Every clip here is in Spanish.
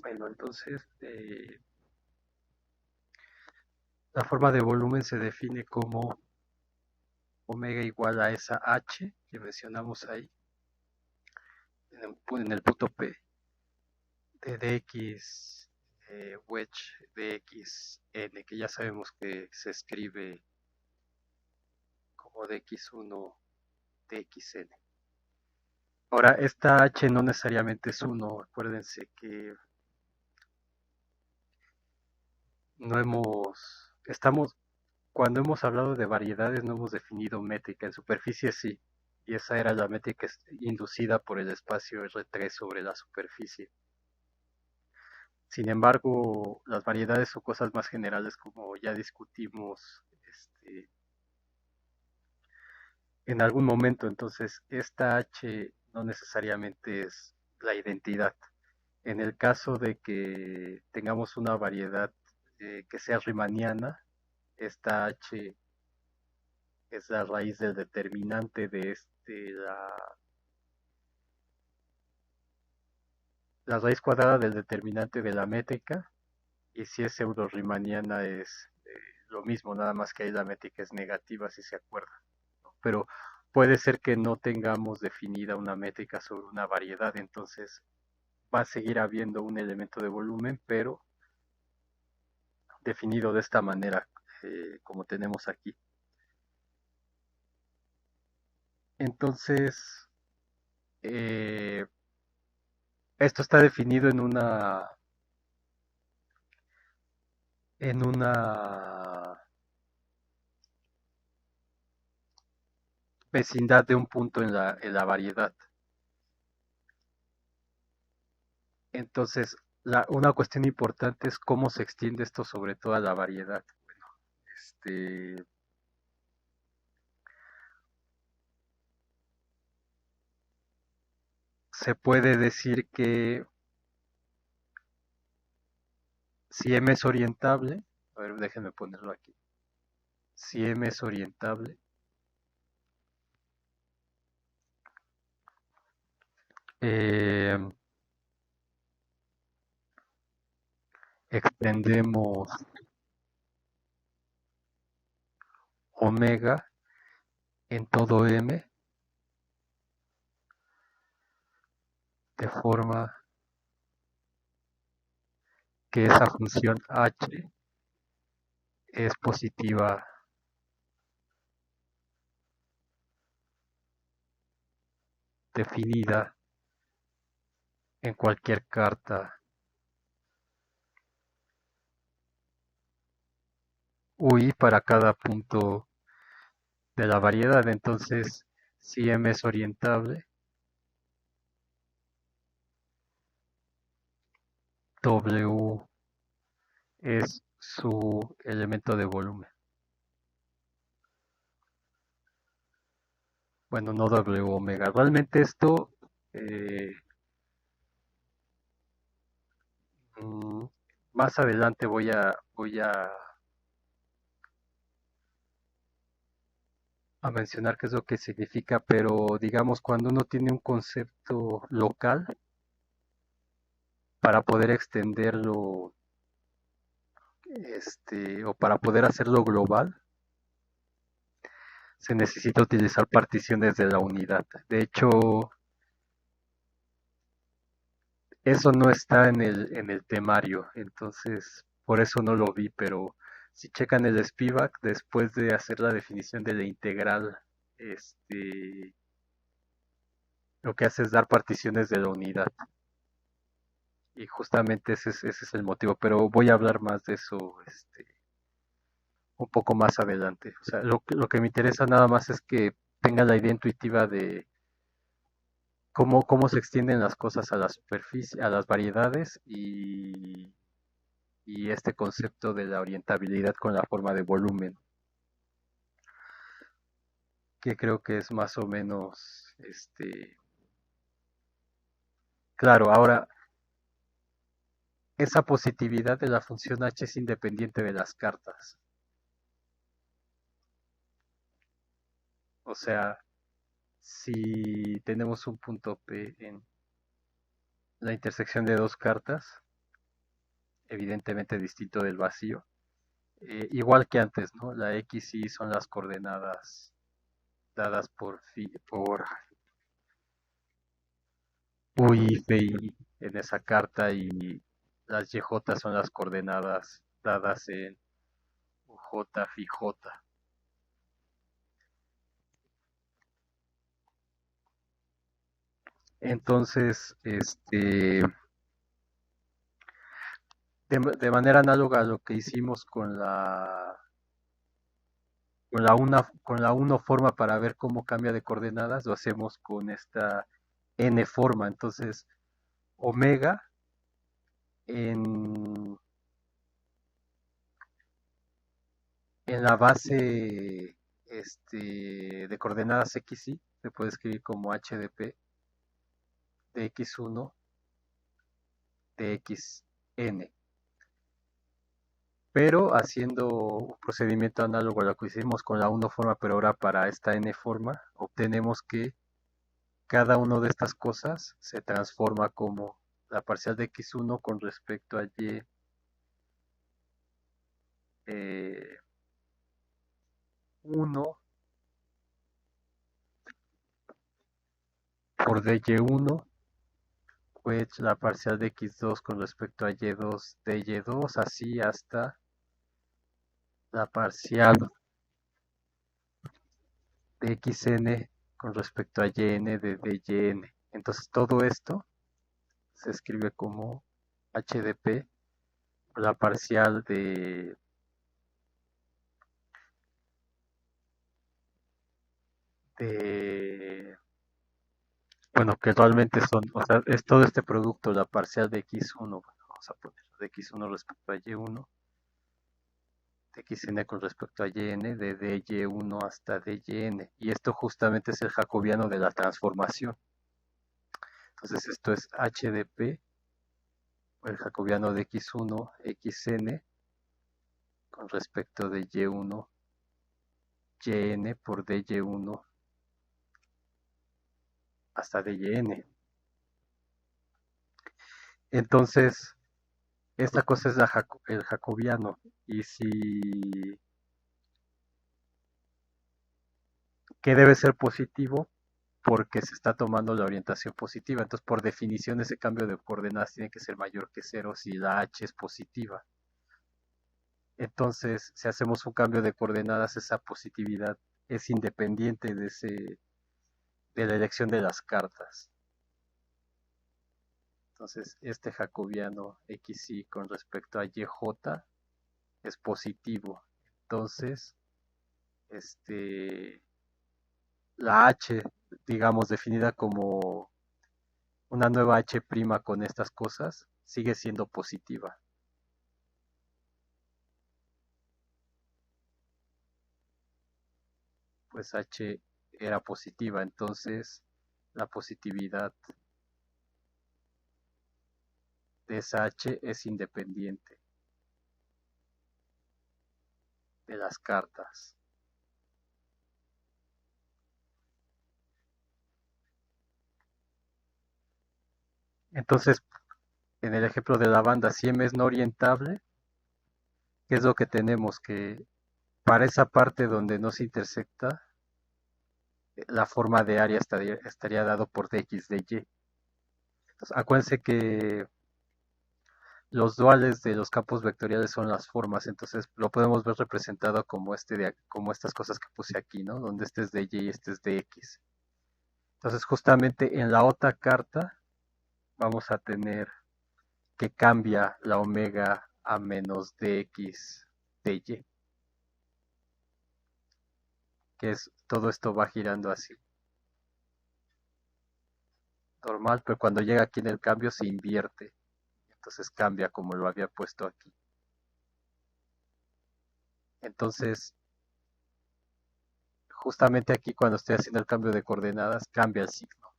Bueno, entonces la forma de volumen se define como omega igual a esa h que mencionamos ahí en el punto P de dx wedge dxn, que ya sabemos que se escribe como dx1 dxn. Ahora, esta h no necesariamente es 1. Acuérdense que no estamos, cuando hemos hablado de variedades no hemos definido métrica. En superficie sí, y esa era la métrica inducida por el espacio R3 sobre la superficie. Sin embargo, las variedades son cosas más generales, como ya discutimos en algún momento. Entonces, esta h no necesariamente es la identidad. En el caso de que tengamos una variedad que sea riemanniana, esta h es la raíz del determinante de la raíz cuadrada del determinante de la métrica, y si es pseudo-riemanniana es lo mismo, nada más que ahí la métrica es negativa, si se acuerdan, ¿no? Pero puede ser que no tengamos definida una métrica sobre una variedad, entonces va a seguir habiendo un elemento de volumen, pero definido de esta manera, como tenemos aquí. Entonces, eh, esto está definido en una vecindad de un punto en la variedad. Entonces, una cuestión importante es cómo se extiende esto sobre toda la variedad. Este, Se puede decir que si M es orientable, a ver, déjenme ponerlo aquí. Si M es orientable, eh, extendemos omega en todo M de forma que esa función h es positiva definida en cualquier carta UI para cada punto de la variedad. Entonces, si M es orientable, W es su elemento de volumen. Bueno, no W omega. Realmente esto eh, mm, más adelante voy a mencionar qué es lo que significa, pero digamos cuando uno tiene un concepto local, para poder extenderlo o para poder hacerlo global, se necesita utilizar particiones de la unidad. De hecho, eso no está en el temario, entonces por eso no lo vi, pero si checan el Spivak, después de hacer la definición de la integral, lo que hace es dar particiones de la unidad. Y justamente ese es el motivo, pero voy a hablar más de eso un poco más adelante. O sea, lo que me interesa nada más es que tenga la idea intuitiva de cómo se extienden las cosas a la superficie, a las variedades y este concepto de la orientabilidad con la forma de volumen, que creo que es más o menos claro. Ahora, esa positividad de la función h es independiente de las cartas. O sea, si tenemos un punto P en la intersección de dos cartas, evidentemente distinto del vacío. Igual que antes, ¿no? La X y Y son las coordenadas dadas por U, I, F, I en esa carta y las YJ son las coordenadas dadas en UJ, F, J. Entonces, de manera análoga a lo que hicimos con la 1 forma para ver cómo cambia de coordenadas, lo hacemos con esta n forma. Entonces, omega en, en la base de coordenadas x y se puede escribir como h de p de x1 de xn. Pero haciendo un procedimiento análogo a lo que hicimos con la 1 forma, pero ahora para esta n forma, obtenemos que cada una de estas cosas se transforma como la parcial de x1 con respecto a y eh, 1 por dy1, pues la parcial de x2 con respecto a y2 de y2, así hasta la parcial de xn con respecto a yn de dyn. Entonces todo esto se escribe como h de p, la parcial de bueno, que realmente son, o sea, es todo este producto, la parcial de x1, bueno, vamos a poner de x1 respecto a y1, de xn con respecto a yn, de dy1 hasta dyn, y esto justamente es el jacobiano de la transformación. Entonces esto es h de p, el jacobiano de x1, xn, con respecto de y1, yn por dy1 hasta dyn. Entonces, esta cosa es el jacobiano, y si que debe ser positivo porque se está tomando la orientación positiva. Entonces, por definición, ese cambio de coordenadas tiene que ser mayor que cero si la h es positiva. Entonces, si hacemos un cambio de coordenadas, esa positividad es independiente de la elección de las cartas. Entonces, este jacobiano xy con respecto a yj es positivo. Entonces, la h, digamos, definida como una nueva h' con estas cosas, sigue siendo positiva. Pues h era positiva, entonces la positividad de esa h es independiente de las cartas. Entonces, en el ejemplo de la banda, si m es no orientable, ¿qué es lo que tenemos? Que para esa parte donde no se intersecta, la forma de área estaría dado por dx de y. Entonces, acuérdense que los duales de los campos vectoriales son las formas, entonces lo podemos ver representado como como estas cosas que puse aquí, ¿no? Donde este es de y y este es de x. Entonces, justamente en la otra carta vamos a tener que cambia la omega a menos dx de y, que es todo esto va girando así, normal, pero cuando llega aquí en el cambio se invierte, entonces cambia como lo había puesto aquí. Entonces, justamente aquí cuando estoy haciendo el cambio de coordenadas, cambia el signo.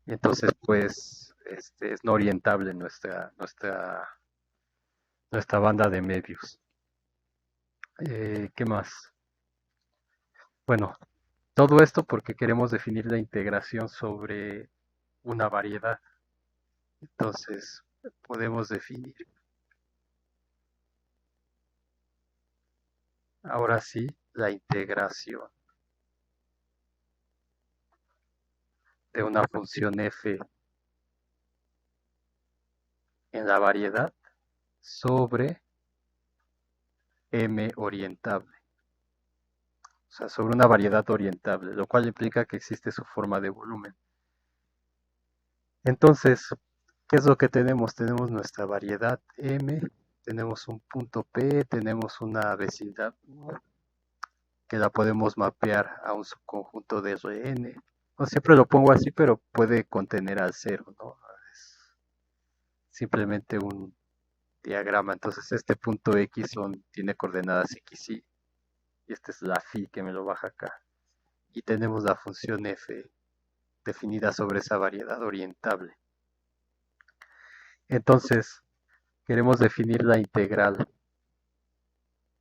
Y entonces, pues, es no orientable nuestra banda de medios. ¿Qué más? Bueno, Todo esto porque queremos definir la integración sobre una variedad. Entonces, podemos definir, ahora sí, la integración de una función f en la variedad sobre m orientable. O sea, sobre una variedad orientable, lo cual implica que existe su forma de volumen. Entonces, ¿qué es lo que tenemos? Tenemos nuestra variedad M, tenemos un punto P, tenemos una vecindad que la podemos mapear a un subconjunto de Rn. No siempre lo pongo así, pero puede contener al cero, ¿no? Es simplemente un diagrama. Entonces este punto X tiene coordenadas X, y esta es la phi que me lo baja acá. Y tenemos la función f definida sobre esa variedad orientable. Entonces, queremos definir la integral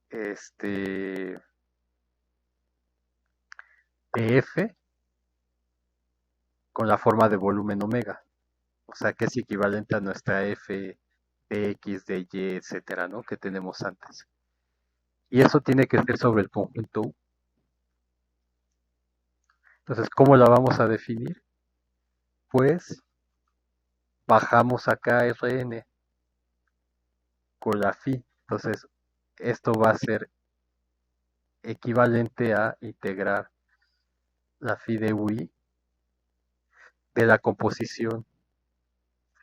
de f con la forma de volumen omega. O sea, que es equivalente a nuestra f de x, de y, etcétera, ¿no? Que tenemos antes. Y eso tiene que ser sobre el conjunto U. Entonces, ¿cómo la vamos a definir? Pues bajamos acá Rn con la phi. Entonces, esto va a ser equivalente a integrar la phi de ui de la composición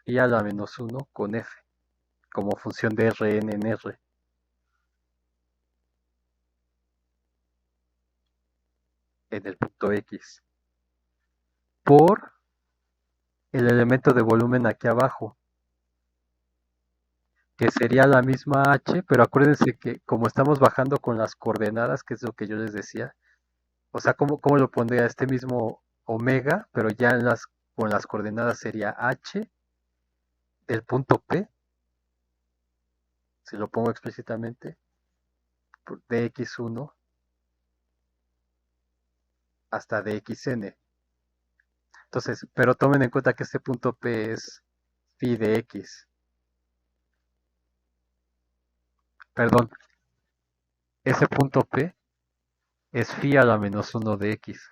y a la menos 1 con f como función de Rn en R en el punto X por el elemento de volumen aquí abajo, que sería la misma h, pero acuérdense que como estamos bajando con las coordenadas, que es lo que yo les decía, o sea, ¿cómo lo pondría? Este mismo omega, pero ya con las coordenadas sería h del punto P, si lo pongo explícitamente, de x1 hasta dxn. Entonces, pero tomen en cuenta que este punto P es phi de x. Perdón, ese punto P es phi a la menos 1 de x.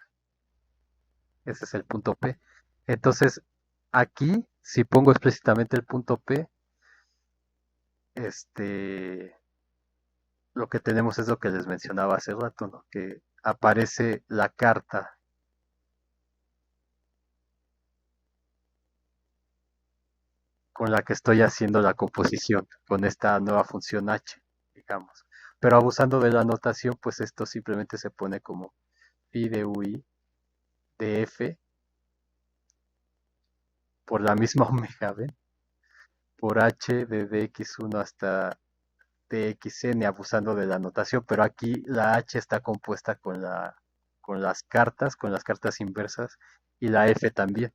Ese es el punto P. Entonces, aquí, si pongo explícitamente el punto P, este, lo que tenemos es lo que les mencionaba hace rato, ¿no? Que aparece la carta con la que estoy haciendo la composición, con esta nueva función h, digamos. Pero abusando de la notación, pues esto simplemente se pone como phi de ui de f por la misma omega, ¿ven? Por h de dx1 hasta dxn, abusando de la notación, pero aquí la h está compuesta con las cartas inversas, y la f también.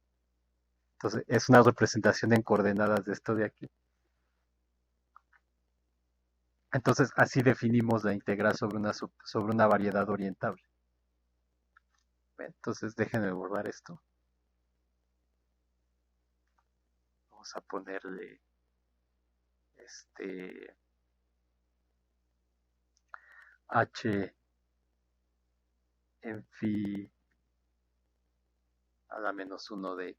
Entonces es una representación en coordenadas de esto de aquí. Entonces así definimos la integral sobre una variedad orientable. Entonces déjenme borrar esto. Vamos a ponerle este h en phi a la menos 1 de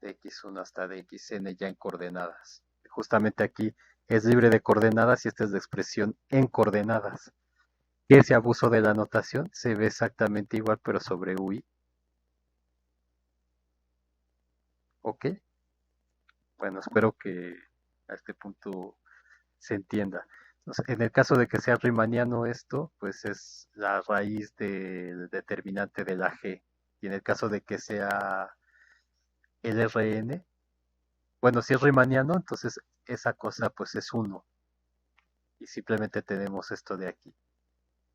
x1 hasta dxn ya en coordenadas. Justamente aquí es libre de coordenadas y esta es la expresión en coordenadas. Y ese abuso de la notación se ve exactamente igual, pero sobre UI. ¿Ok? Bueno, espero que a este punto se entienda. Entonces, en el caso de que sea riemanniano esto, pues es la raíz del determinante de la G. Y en el caso de que sea el Rn, bueno, si es riemanniano, entonces esa cosa pues es 1. Y simplemente tenemos esto de aquí,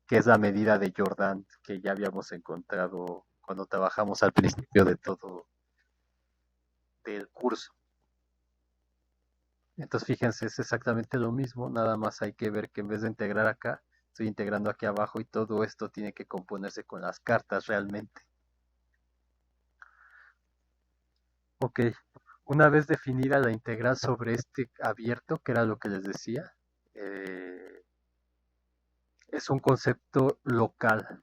que es la medida de Jordan que ya habíamos encontrado cuando trabajamos al principio de todo del curso. Entonces fíjense, es exactamente lo mismo, nada más hay que ver que en vez de integrar acá, Estoy integrando aquí abajo y todo esto tiene que componerse con las cartas realmente. Ok, una vez definida la integral sobre este abierto, que era lo que les decía, eh, es un concepto local.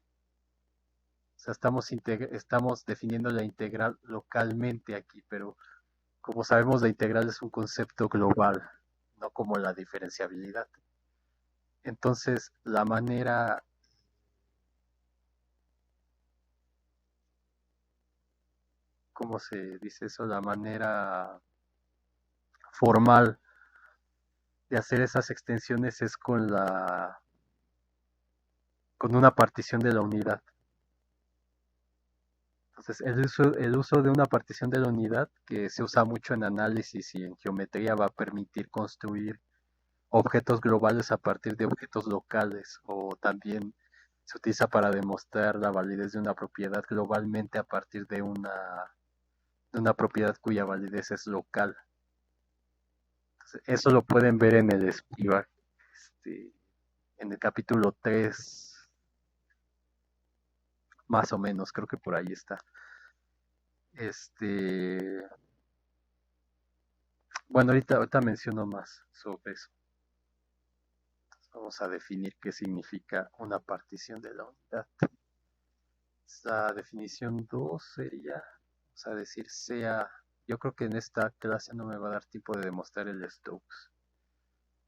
O sea, estamos definiendo la integral localmente aquí, pero como sabemos, la integral es un concepto global, no como la diferenciabilidad. Entonces, la manera, ¿cómo se dice eso? La manera formal de hacer esas extensiones es con una partición de la unidad. Entonces, el uso de una partición de la unidad, que se usa mucho en análisis y en geometría, va a permitir construir objetos globales a partir de objetos locales, o también se utiliza para demostrar la validez de una propiedad globalmente a partir de una propiedad cuya validez es local. Entonces, eso lo pueden ver en el Spivak, en el capítulo 3, más o menos, creo que por ahí está. Este, bueno, ahorita menciono más sobre eso. Vamos a definir qué significa una partición de la unidad. La definición 2 sería, vamos a decir, yo creo que en esta clase no me va a dar tiempo de demostrar el Stokes.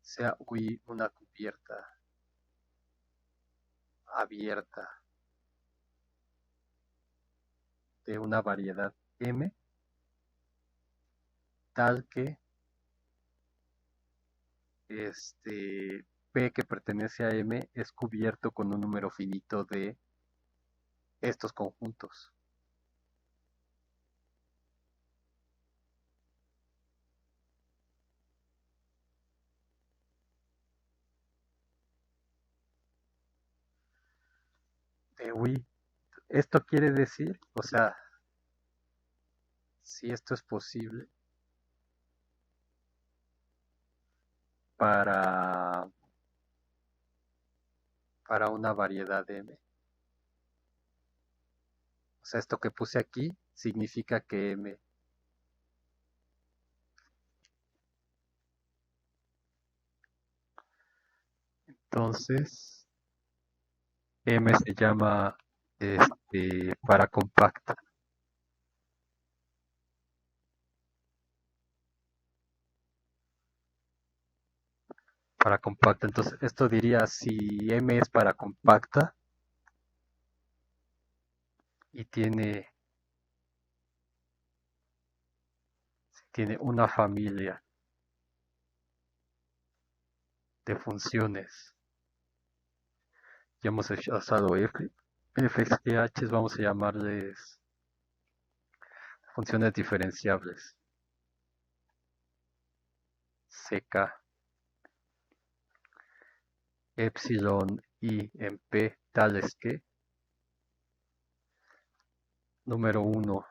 Sea UI una cubierta abierta de una variedad M, tal que P que pertenece a M es cubierto con un número finito de estos conjuntos. De UI. Esto quiere decir, o sea, si esto es posible para, para una variedad M. O sea, esto que puse aquí significa que M. Entonces, M se llama para compacta. Para compacta. Entonces, esto diría si M es para compacta y tiene una familia de funciones. Ya hemos usado fx y h, vamos a llamarles funciones diferenciables. CK, epsilon y en P tales que, número 1,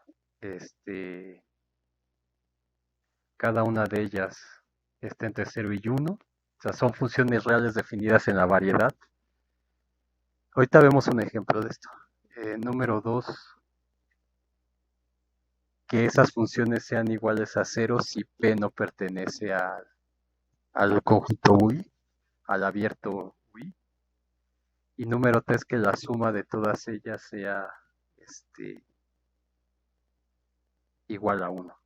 cada una de ellas está entre 0 y 1. O sea, son funciones reales definidas en la variedad. Ahorita vemos un ejemplo de esto. Número 2, que esas funciones sean iguales a 0 si P no pertenece al conjunto UI, al abierto UI. Y número 3, que la suma de todas ellas sea igual a 1.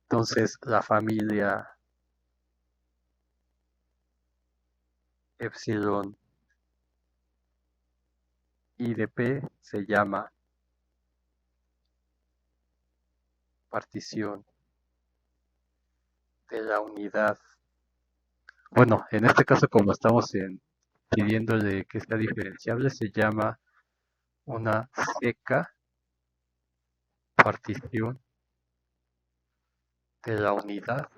Entonces, la familia epsilon I de P se llama partición de la unidad. Bueno, en este caso, como estamos pidiéndole que sea diferenciable, se llama una seca partición de la unidad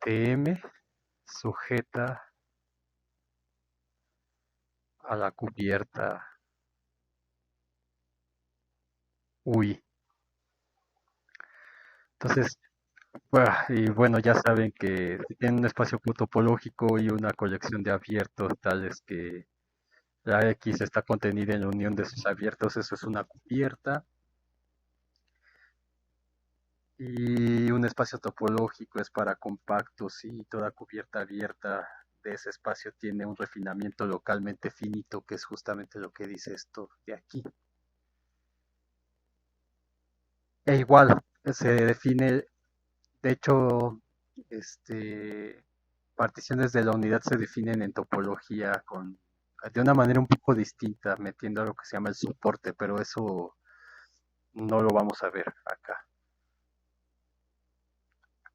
de M sujeta a la cubierta UI. Entonces, y bueno, ya saben que si tienen un espacio topológico y una colección de abiertos tales que la X está contenida en la unión de sus abiertos, eso es una cubierta. Y un espacio topológico es para compactos y toda cubierta abierta de ese espacio tiene un refinamiento localmente finito, que es justamente lo que dice esto de aquí. E igual, se define, de hecho, este, particiones de la unidad se definen en topología de una manera un poco distinta, metiendo lo que se llama el soporte, pero eso no lo vamos a ver acá.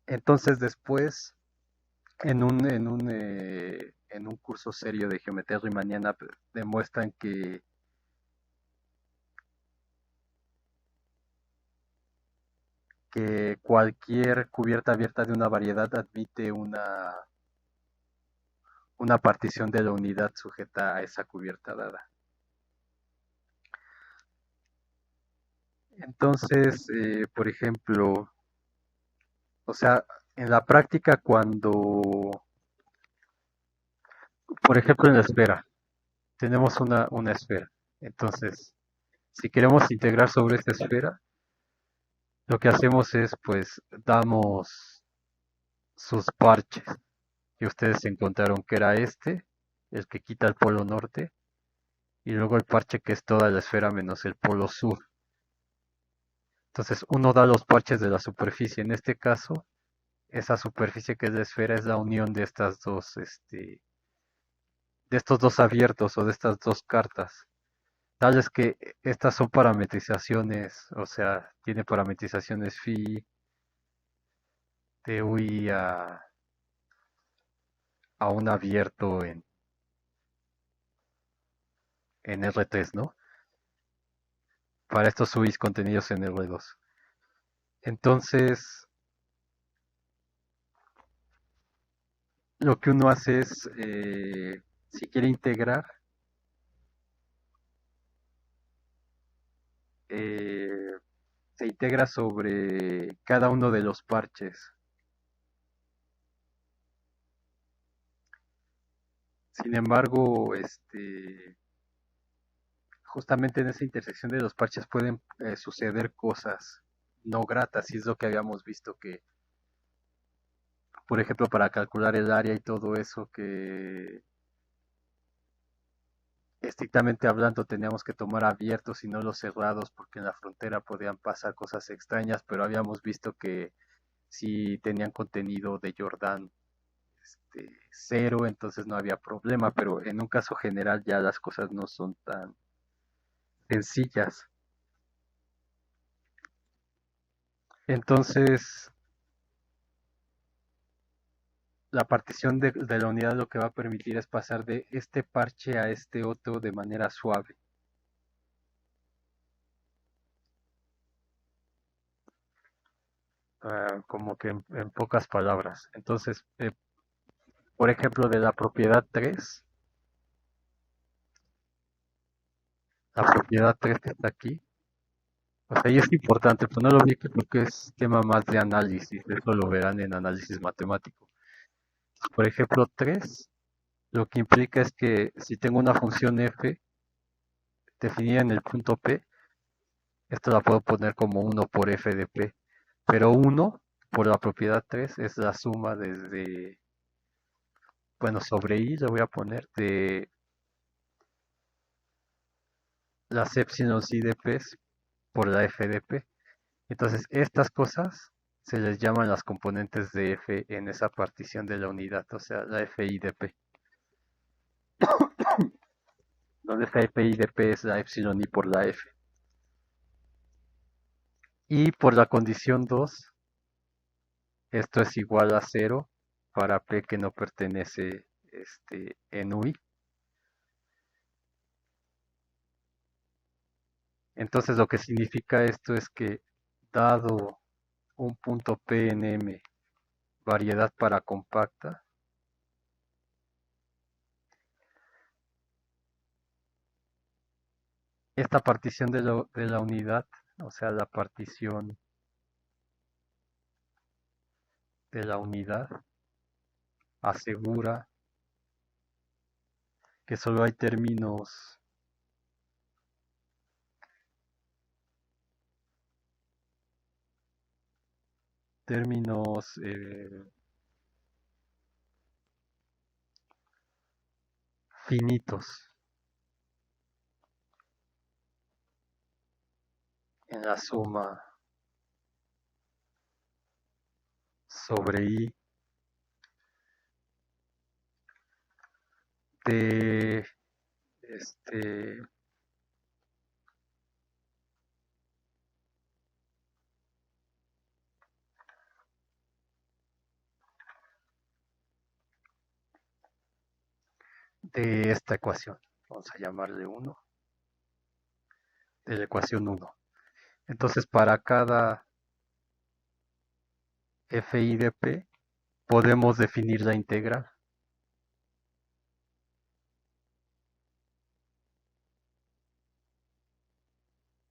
Entonces después, en un curso serio de geometría riemanniana, demuestran que cualquier cubierta abierta de una variedad admite una partición de la unidad sujeta a esa cubierta dada. Entonces, por ejemplo, o sea, en la práctica por ejemplo, en la esfera, tenemos una esfera. Entonces, si queremos integrar sobre esta esfera, lo que hacemos es, pues, damos sus parches, que ustedes encontraron que era el que quita el polo norte, y luego el parche que es toda la esfera menos el polo sur. Entonces, uno da los parches de la superficie. En este caso, esa superficie que es la esfera es la unión de de estos dos abiertos o de estas dos cartas. Tal es que estas son parametrizaciones, o sea, tiene parametrizaciones phi de UI a un abierto en R3, ¿no? Para estos UIs contenidos en R2. Entonces, lo que uno hace es, si quiere integrar, eh, se integra sobre cada uno de los parches. Sin embargo, justamente en esa intersección de los parches pueden suceder cosas no gratas, y es lo que habíamos visto que, por ejemplo, para calcular el área y todo eso, que estrictamente hablando teníamos que tomar abiertos y no los cerrados, porque en la frontera podían pasar cosas extrañas, pero habíamos visto que si tenían contenido de Jordan cero, entonces no había problema, pero en un caso general ya las cosas no son tan sencillas. Entonces, la partición de la unidad lo que va a permitir es pasar de este parche a este otro de manera suave. Como que en pocas palabras. Entonces, por ejemplo, de la propiedad 3, la propiedad 3 que está aquí, o sea, y es importante, pero no lo vi porque es tema más de análisis, eso lo verán en análisis matemático. Por ejemplo, 3 lo que implica es que si tengo una función f definida en el punto P, esto la puedo poner como 1 por f de P, pero 1 por la propiedad 3 es la suma desde, bueno, sobre I le voy a poner de las epsilon i de P por la f de P. Entonces, estas cosas se les llaman las componentes de f en esa partición de la unidad, o sea, la fi de P, donde esta fi de P es la epsilon i por la f. Y por la condición 2, esto es igual a 0 para P que no pertenece en UI. Entonces lo que significa esto es que dado un punto P en M, variedad para compacta, esta partición de la unidad, o sea, la partición de la unidad asegura que solo hay términos finitos en la suma sobre i de este de esta ecuación. Vamos a llamarle 1, de la ecuación 1. Entonces, para cada fi de p, podemos definir la integral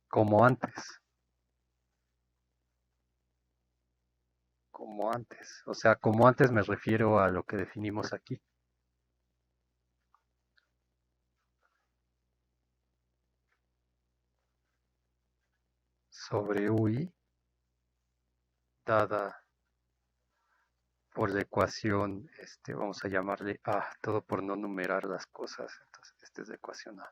como antes. Como antes. O sea, como antes me refiero a lo que definimos aquí. Sobre ui dada por la ecuación, vamos a llamarle A, todo por no numerar las cosas. Entonces, esta es la ecuación A.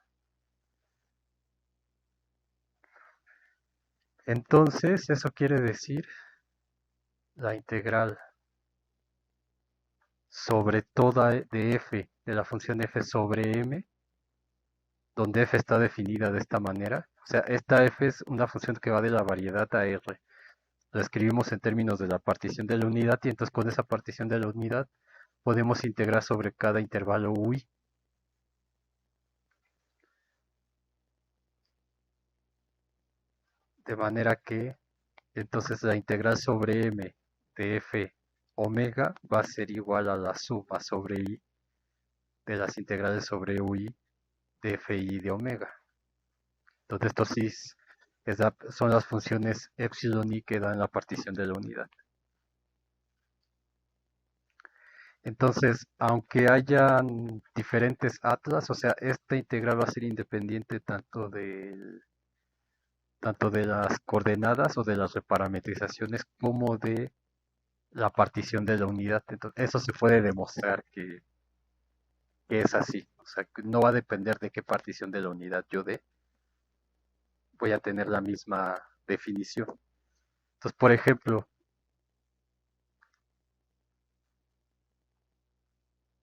Entonces, eso quiere decir la integral sobre toda de f, de la función f sobre m, donde f está definida de esta manera. O sea, esta f es una función que va de la variedad a r. La escribimos en términos de la partición de la unidad y entonces con esa partición de la unidad podemos integrar sobre cada intervalo ui. De manera que entonces la integral sobre m de f omega va a ser igual a la suma sobre i de las integrales sobre ui de fi de omega. Entonces esto sí son las funciones epsilon i que dan la partición de la unidad. Entonces, aunque hayan diferentes atlas, o sea, esta integral va a ser independiente tanto de las coordenadas o de las reparametrizaciones como de la partición de la unidad. Entonces, eso se puede demostrar que es así. O sea, que no va a depender de qué partición de la unidad yo dé, voy a tener la misma definición. Entonces, por ejemplo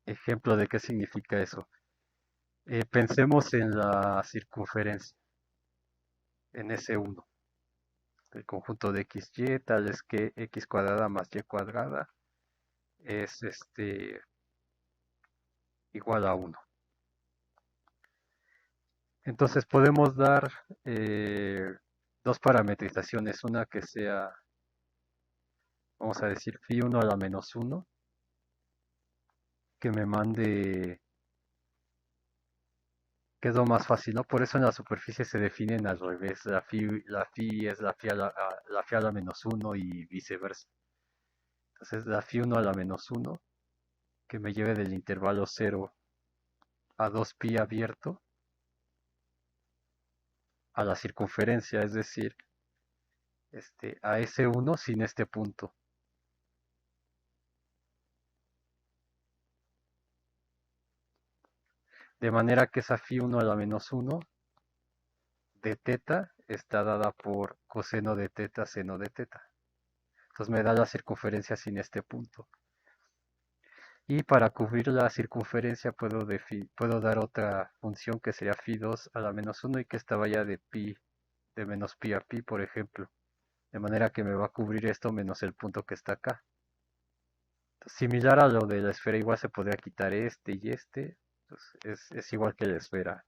de qué significa eso. Pensemos en la circunferencia, en S1, el conjunto de xy, tal es que x cuadrada más y cuadrada es igual a 1. Entonces podemos dar dos parametrizaciones, una que sea, vamos a decir, phi1 a la menos 1, que me mande, que es lo más fácil, ¿no? Por eso en la superficie se definen al revés, la phi es la phi a la menos 1 y viceversa. Entonces la phi1 a la menos 1, que me lleve del intervalo 0 a 2pi abierto, a la circunferencia, es decir, a S1 sin este punto. De manera que esa phi1 a la menos 1 de teta está dada por coseno de teta seno de teta. Entonces me da la circunferencia sin este punto. Y para cubrir la circunferencia puedo dar otra función que sería phi2 a la menos 1 y que esta vaya de pi, de menos pi a pi, por ejemplo. De manera que me va a cubrir esto menos el punto que está acá. Entonces, similar a lo de la esfera, igual se podría quitar este y este. Entonces, es igual que la esfera. Nada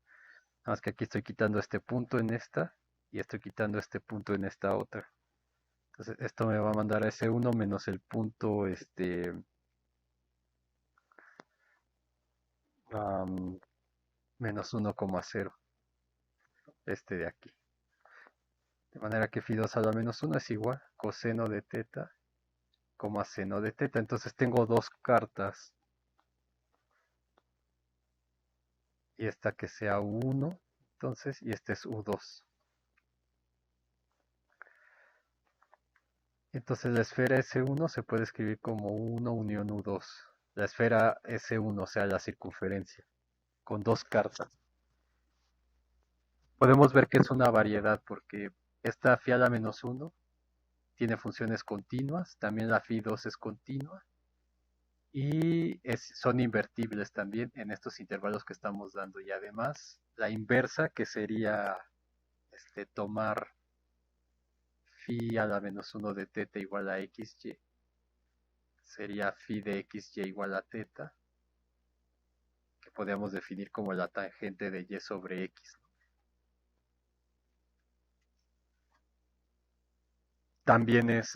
más que aquí estoy quitando este punto en esta y estoy quitando este punto en esta otra. Entonces, esto me va a mandar a ese 1 menos el punto menos 1,0, este de aquí. De manera que phi2 a la menos 1 es igual coseno de teta seno de teta. Entonces tengo dos cartas y esta que sea U1, entonces, y este es U2. Entonces la esfera S1 se puede escribir como U1 unión U2. La esfera S1, o sea, la circunferencia, con dos cartas. Podemos ver que es una variedad porque esta phi a la menos 1 tiene funciones continuas, también la phi 2 es continua y son invertibles también en estos intervalos que estamos dando. Y además la inversa, que sería tomar phi a la menos 1 de teta igual a xy, sería phi de xy igual a teta, que podríamos definir como la tangente de y sobre x. También es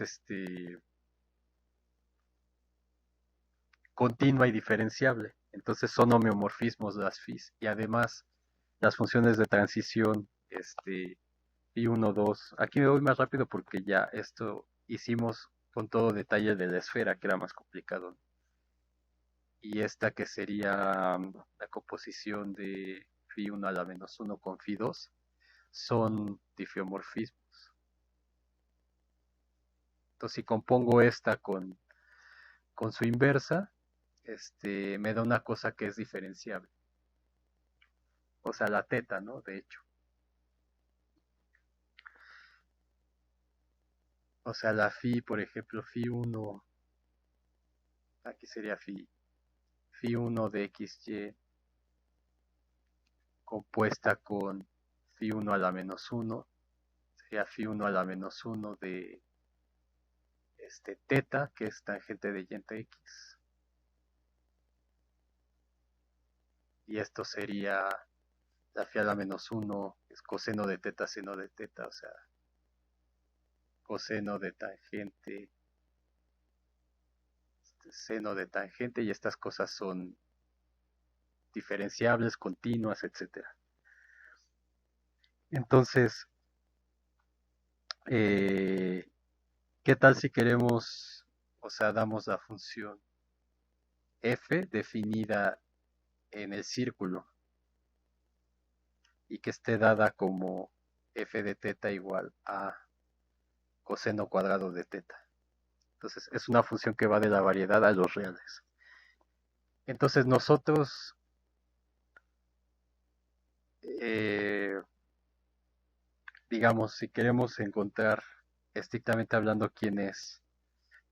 continua y diferenciable. Entonces son homeomorfismos las phis. Y además las funciones de transición, phi 1, 2. Aquí me voy más rápido porque ya esto hicimos con todo detalle de la esfera, que era más complicado. Y esta que sería la composición de phi 1 a la menos 1 con phi 2 son difiomorfismos. Entonces si compongo esta con su inversa, me da una cosa que es diferenciable. O sea, la teta, ¿no? De hecho. O sea, la phi, por ejemplo, phi 1, aquí sería phi 1 de xy compuesta con phi 1 a la menos 1, sería phi 1 a la menos 1 de teta, que es tangente de y entre x. Y esto sería la phi a la menos 1, es coseno de teta, seno de teta, o sea, coseno de tangente, seno de tangente, y estas cosas son diferenciables, continuas, etcétera. Entonces, ¿qué tal si queremos, o sea, damos la función f definida en el círculo y que esté dada como f de teta igual a coseno cuadrado de teta? Entonces, es una función que va de la variedad a los reales. Entonces, nosotros, eh, digamos, si queremos encontrar estrictamente hablando quién es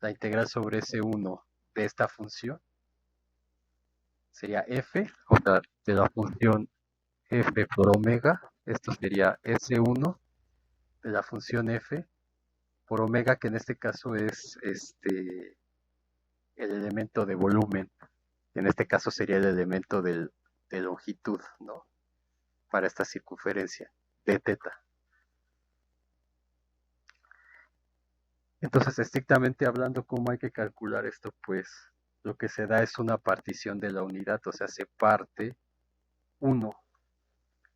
la integral sobre S1 de esta función, sería f, o sea, de la función f por omega, esto sería S1 de la función f por omega, que en este caso es el elemento de volumen, en este caso sería el elemento de longitud, ¿no? Para esta circunferencia de teta. Entonces, estrictamente hablando, ¿cómo hay que calcular esto? Pues lo que se da es una partición de la unidad, o sea, se parte 1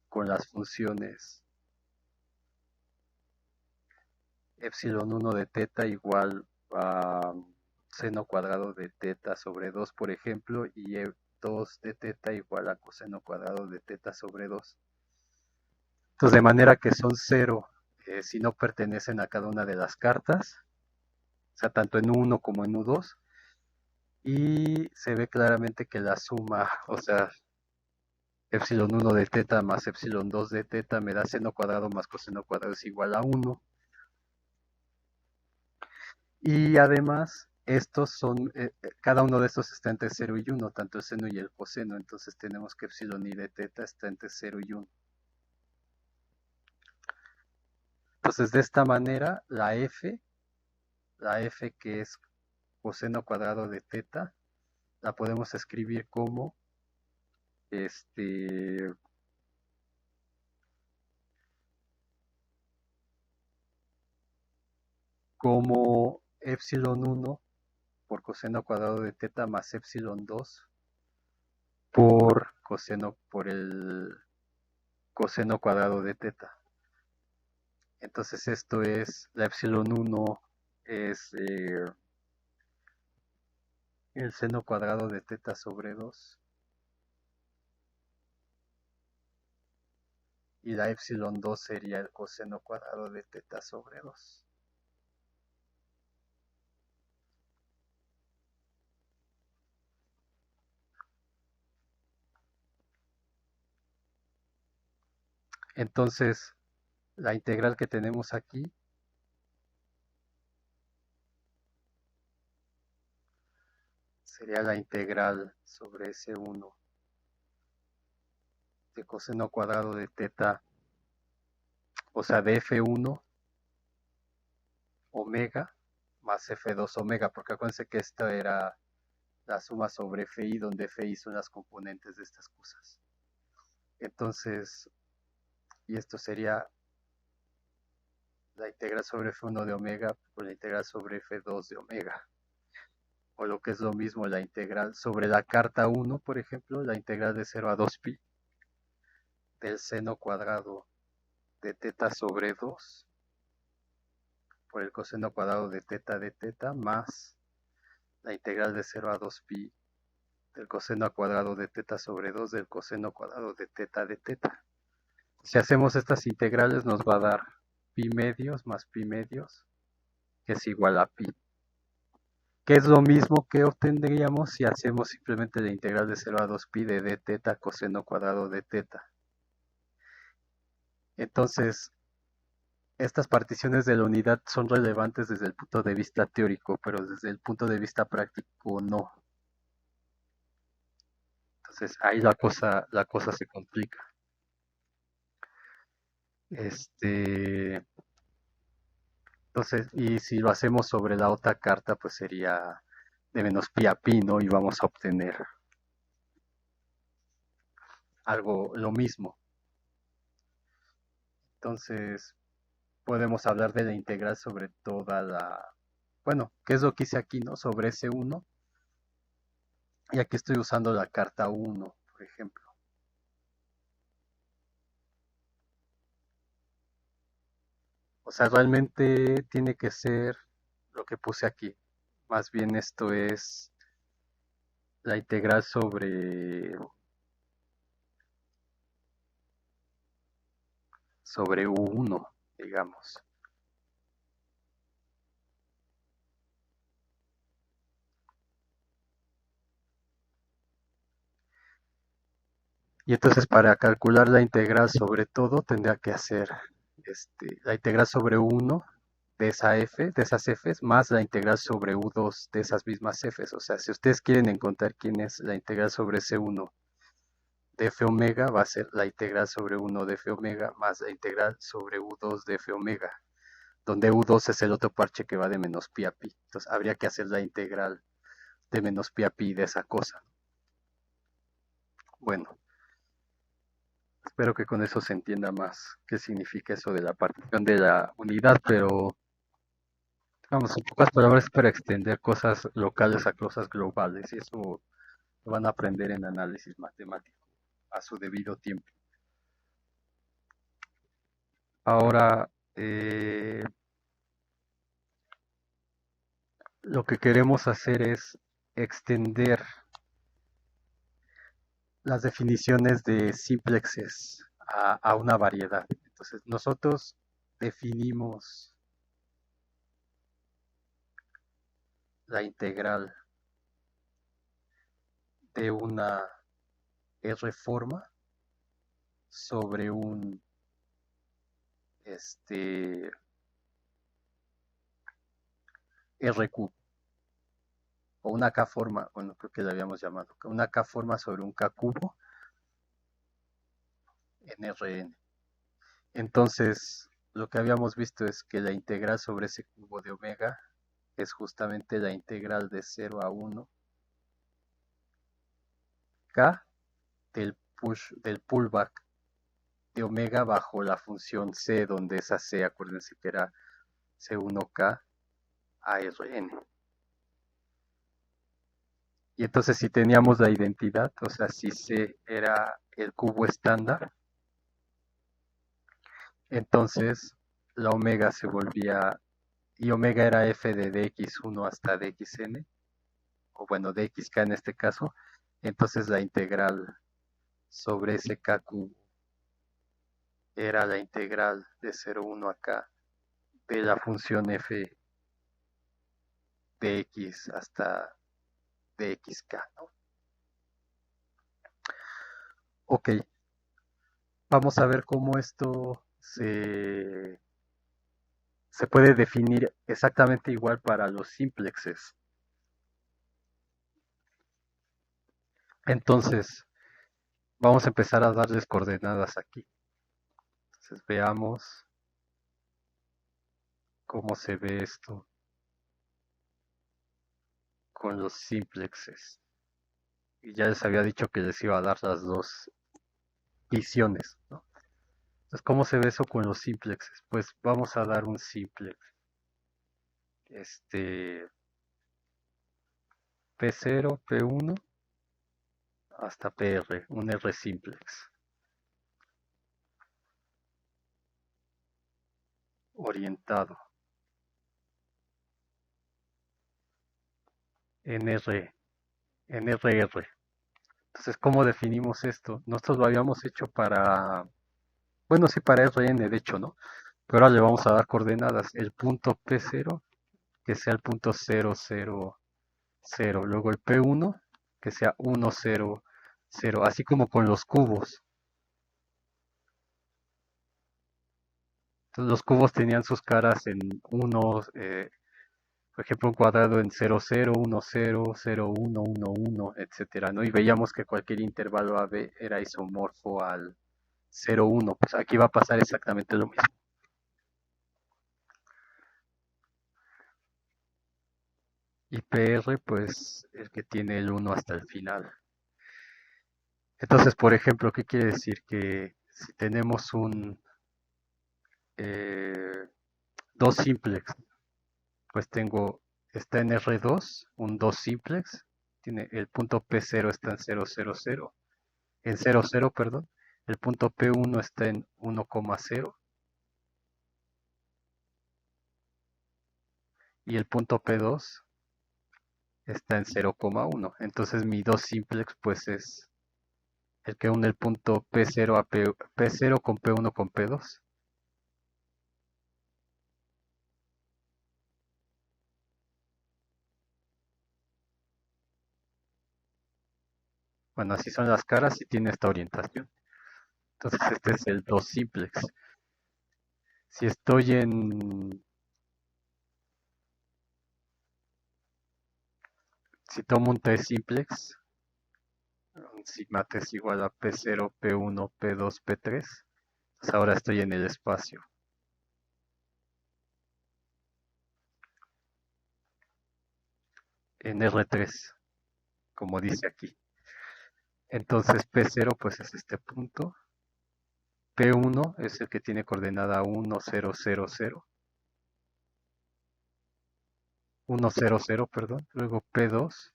con las funciones epsilon 1 de teta igual a seno cuadrado de teta sobre 2, por ejemplo, y 2 de teta igual a coseno cuadrado de teta sobre 2. Entonces, de manera que son 0 si no pertenecen a cada una de las cartas, o sea, tanto en U1 como en U2, y se ve claramente que la suma, o sea, epsilon 1 de teta más epsilon 2 de teta me da seno cuadrado más coseno cuadrado es igual a 1. Y además, estos son, cada uno de estos está entre 0 y 1, tanto el seno y el coseno, entonces tenemos que epsilon i de teta está entre 0 y 1. Entonces, de esta manera, la f que es coseno cuadrado de teta, la podemos escribir como este como epsilon 1 por coseno cuadrado de teta más epsilon 2 por el coseno cuadrado de teta. Entonces esto es, la epsilon 1 es el seno cuadrado de teta sobre 2 y la epsilon 2 sería el coseno cuadrado de teta sobre 2. Entonces, la integral que tenemos aquí sería la integral sobre S1 de coseno cuadrado de teta, o sea, de F1 omega más F2 omega, porque acuérdense que esta era la suma sobre Fi, donde Fi son las componentes de estas cosas. Entonces, y esto sería la integral sobre F1 de omega por la integral sobre F2 de omega. O lo que es lo mismo, la integral sobre la carta 1, por ejemplo, la integral de 0 a 2pi del seno cuadrado de teta sobre 2 por el coseno cuadrado de teta más la integral de 0 a 2pi del coseno al cuadrado de teta sobre 2 del coseno cuadrado de teta de teta. Si hacemos estas integrales nos va a dar pi medios más pi medios, que es igual a pi, que es lo mismo que obtendríamos si hacemos simplemente la integral de 0 a 2pi de d teta coseno cuadrado de teta. Entonces, estas particiones de la unidad son relevantes desde el punto de vista teórico, pero desde el punto de vista práctico no. Entonces ahí la cosa se complica. Entonces, y si lo hacemos sobre la otra carta, pues sería de menos pi a pi, ¿no? Y vamos a obtener algo, lo mismo. Entonces, podemos hablar de la integral sobre toda la, bueno, ¿qué es lo que hice aquí, no? Sobre ese 1. Y aquí estoy usando la carta 1, por ejemplo. O sea, realmente tiene que ser lo que puse aquí. Más bien esto es la integral sobre U1, digamos. Y entonces para calcular la integral sobre todo tendría que hacer la integral sobre U1 de esa f, de esas f's, más la integral sobre U2 de esas mismas f's. O sea, si ustedes quieren encontrar quién es la integral sobre ese 1 de f omega, va a ser la integral sobre 1 de f omega más la integral sobre U2 de f omega, donde U2 es el otro parche que va de menos pi a pi. Entonces habría que hacer la integral de menos pi a pi de esa cosa. Bueno, espero que con eso se entienda más qué significa eso de la partición de la unidad, pero vamos, en pocas palabras para extender cosas locales a cosas globales, y eso lo van a aprender en análisis matemático a su debido tiempo. Ahora, lo que queremos hacer es extender las definiciones de simplexes a una variedad. Entonces, nosotros definimos la integral de una R forma sobre un R cubo o una K forma, bueno, creo que le habíamos llamado, una K forma sobre un K cubo en Rn. Entonces, lo que habíamos visto es que la integral sobre ese cubo de omega es justamente la integral de 0 a 1 K del pullback de omega bajo la función C, donde esa C, acuérdense que era C1K ARN. Y entonces si teníamos la identidad, o sea, si C era el cubo estándar, entonces la omega se volvía, y omega era f de dx1 hasta dxn, o bueno, de xk en este caso, entonces la integral sobre ese k cubo era la integral de 0,1 a k de la función f de x hasta dxk, ¿no? Ok, vamos a ver cómo esto se puede definir exactamente igual para los simplexes. Entonces, vamos a empezar a darles coordenadas aquí. Entonces, veamos cómo se ve esto con los simplexes. Y ya les había dicho que les iba a dar las dos visiones, ¿no? Entonces, ¿cómo se ve eso con los simplexes? Pues vamos a dar un simplex. P0, P1 hasta PR, un R simplex. Orientado. NR, NRR. Entonces, ¿cómo definimos esto? Nosotros lo habíamos hecho para, bueno, sí, para Rn, de hecho, ¿no? Pero ahora le vamos a dar coordenadas. El punto P0, que sea el punto 0, 0, 0. Luego el P1, que sea 1, 0, 0. Así como con los cubos. Entonces, los cubos tenían sus caras en 1, por ejemplo, un cuadrado en 0, 0, 1, 0, 0, 1, 1, 1, etcétera, ¿no? Y veíamos que cualquier intervalo AB era isomorfo al 0, 1. Pues aquí va a pasar exactamente lo mismo. Y PR, pues el que tiene el 1 hasta el final. Entonces, por ejemplo, ¿qué quiere decir? Que si tenemos un eh, 2 simplex, pues está en R2, un 2 simplex, tiene el punto P0 está en 0, 0, 0, en 0, 0, perdón, el punto P1 está en 1,0 y el punto P2 está en 0,1. Entonces mi 2 simplex pues es el que une el punto P0 a P0 con P1 con P2. Bueno, así son las caras y tiene esta orientación. Entonces este es el 2 simplex. Si estoy si tomo un 3 simplex, un sigma T es igual a P0, P1, P2, P3, pues ahora estoy en el espacio. En R3, como dice aquí. Entonces P0 pues es este punto. P1 es el que tiene coordenada 1, 0, 0, 0. 1, 0, 0, perdón. Luego P2,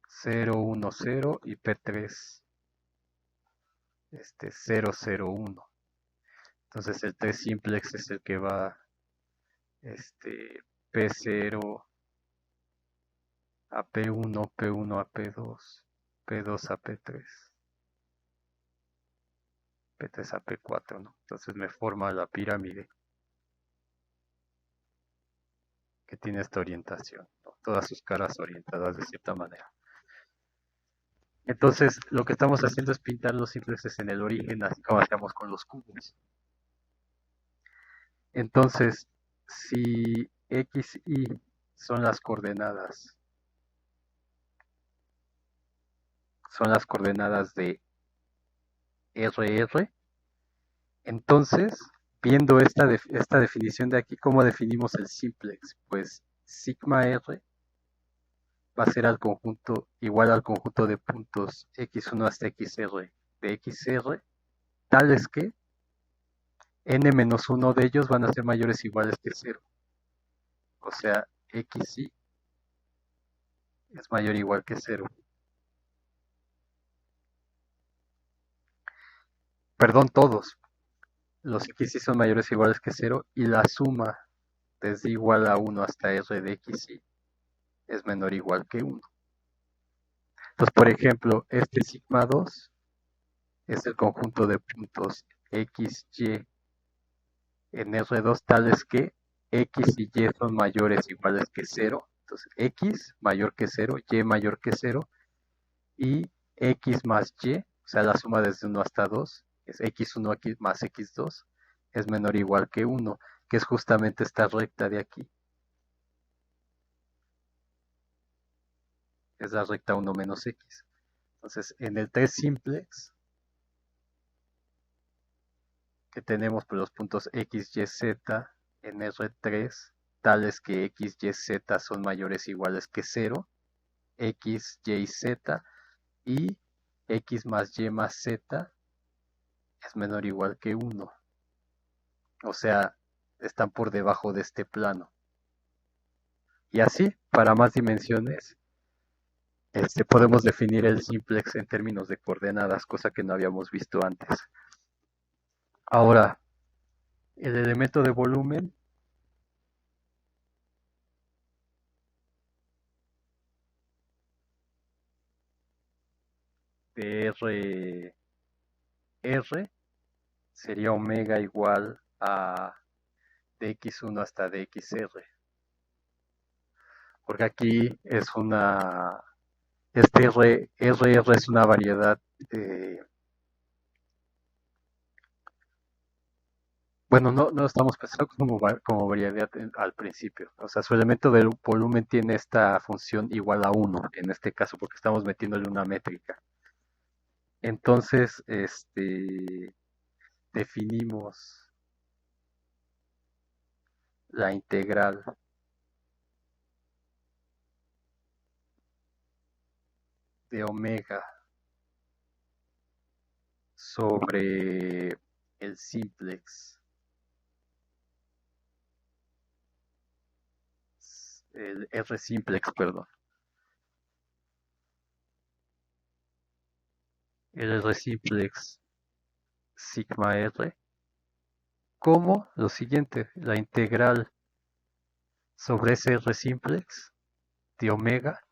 0, 1, 0 y P3, 0, 0, 1. Entonces el 3 simplex es el que va P0 a P1, P1 a P2, P2 a P3, P3 a P4, ¿no? Entonces me forma la pirámide que tiene esta orientación, ¿no? Todas sus caras orientadas de cierta manera. Entonces, lo que estamos haciendo es pintar los simplexes en el origen, así como hacíamos con los cubos. Entonces, si x, y son las coordenadas de RR, entonces, viendo esta definición de aquí, ¿cómo definimos el simplex? Pues sigma R va a ser al conjunto igual al conjunto de puntos x1 hasta xr de xr, tales que n-1 de ellos van a ser mayores o iguales que 0. O sea, xy es mayor o igual que 0. Perdón, todos. Los xy son mayores o iguales que 0 y la suma desde igual a 1 hasta r de xy es menor o igual que uno. Entonces, por ejemplo, este sigma 2 es el conjunto de puntos x, y en R2 tales que x y y son mayores o iguales que cero. Entonces, x mayor que cero, y mayor que cero, y x más y, o sea, la suma desde 1 hasta 2, es x1 más x2, es menor o igual que 1, que es justamente esta recta de aquí. Es la recta 1 menos x. Entonces, en el test simplex, que tenemos por los puntos x, y, z en R3, tales que x, y, z son mayores o iguales que 0, x, y, z, y x más y más z es menor o igual que 1. O sea, están por debajo de este plano. Y así, para más dimensiones, podemos definir el simplex en términos de coordenadas, cosa que no habíamos visto antes. Ahora, el elemento de volumen de R sería omega igual a dx1 hasta dxr. Porque aquí es RR es una variedad, bueno, no estamos pensando como variedad al principio. O sea, su elemento del volumen tiene esta función igual a 1, en este caso, porque estamos metiéndole una métrica. Entonces, definimos la integral de omega sobre el simplex, el R simplex, perdón, el R simplex sigma R, como lo siguiente, la integral sobre ese R simplex de omega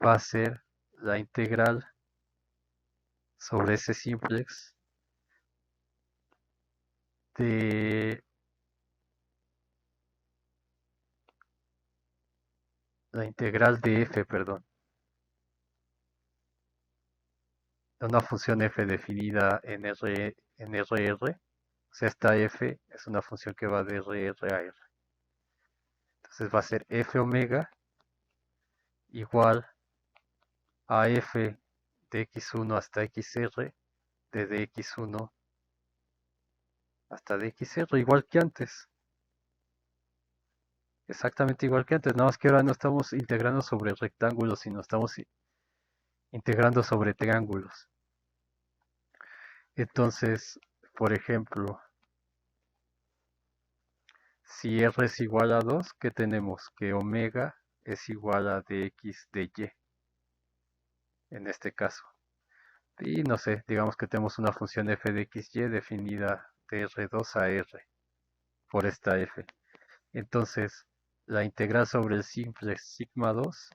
va a ser la integral sobre ese simplex de la integral de f, perdón, de una función f definida en RR. O sea, esta f es una función que va de RR a R. Entonces va a ser f omega igual a f de x1 hasta xr, de dx1 hasta dxr, igual que antes. Exactamente igual que antes, nada más que ahora no estamos integrando sobre rectángulos, sino estamos integrando sobre triángulos. Entonces, por ejemplo, si r es igual a 2, ¿qué tenemos? Que omega es igual a dx de y, en este caso. Y no sé, digamos que tenemos una función f de x y definida de r2 a r por esta f. Entonces, la integral sobre el simple sigma 2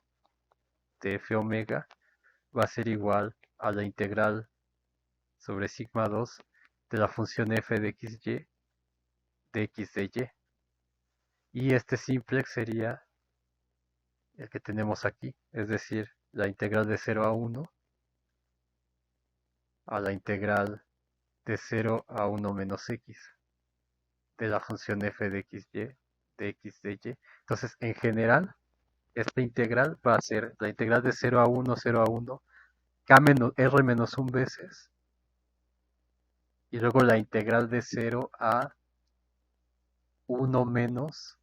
de f omega va a ser igual a la integral sobre sigma 2 de la función f de xy de x de y. Y este simplex sería el que tenemos aquí, es decir, la integral de 0 a 1 a la integral de 0 a 1 menos x de la función f de xy de x de y. Entonces, en general, esta integral va a ser la integral de 0 a 1, 0 a 1, k menos, r menos 1 veces, y luego la integral de 0 a 1 menos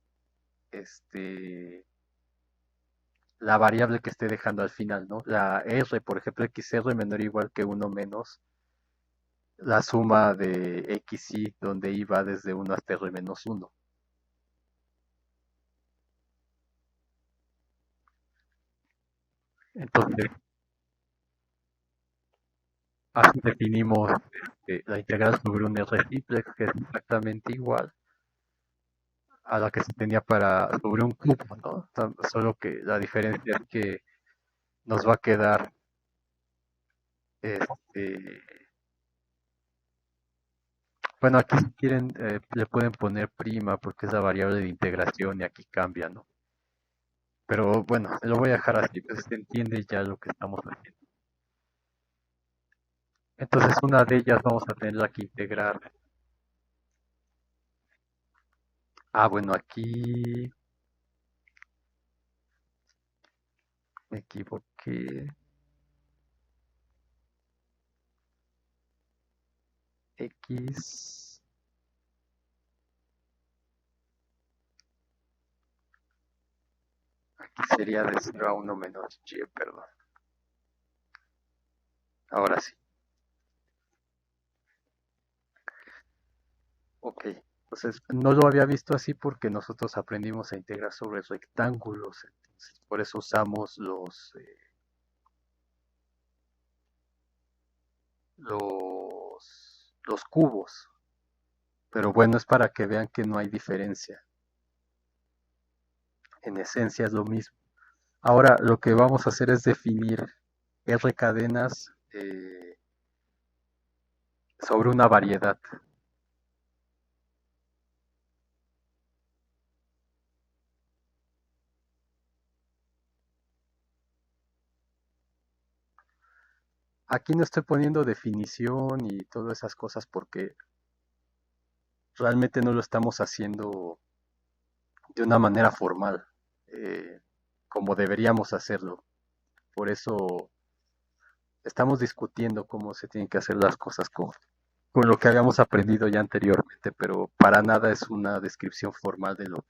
la variable que esté dejando al final, ¿no? La r, por ejemplo, xr menor o igual que 1 menos la suma de xy, donde y va desde 1 hasta r menos 1. Entonces, así definimos la integral sobre un r simplex, que es exactamente igual a la que se tenía para sobre un cubo, ¿no? Solo que la diferencia es que nos va a quedar, este, bueno, aquí si quieren le pueden poner prima porque es la variable de integración y aquí cambia, ¿no? Pero bueno, lo voy a dejar así, pues se entiende ya lo que estamos haciendo. Entonces una de ellas vamos a tenerla que integrar. Ah, bueno, aquí me equivoqué. X, aquí sería de 0 a 1 menos y, perdón. Ahora sí. Ok. Entonces, no lo había visto así porque nosotros aprendimos a integrar sobre rectángulos. Entonces, por eso usamos los cubos. Pero bueno, es para que vean que no hay diferencia. En esencia es lo mismo. Ahora lo que vamos a hacer es definir R cadenas sobre una variedad. Aquí no estoy poniendo definición y todas esas cosas porque realmente no lo estamos haciendo de una manera formal, eh, como deberíamos hacerlo. Por eso estamos discutiendo cómo se tienen que hacer las cosas con lo que habíamos aprendido ya anteriormente, pero para nada es una descripción formal de lo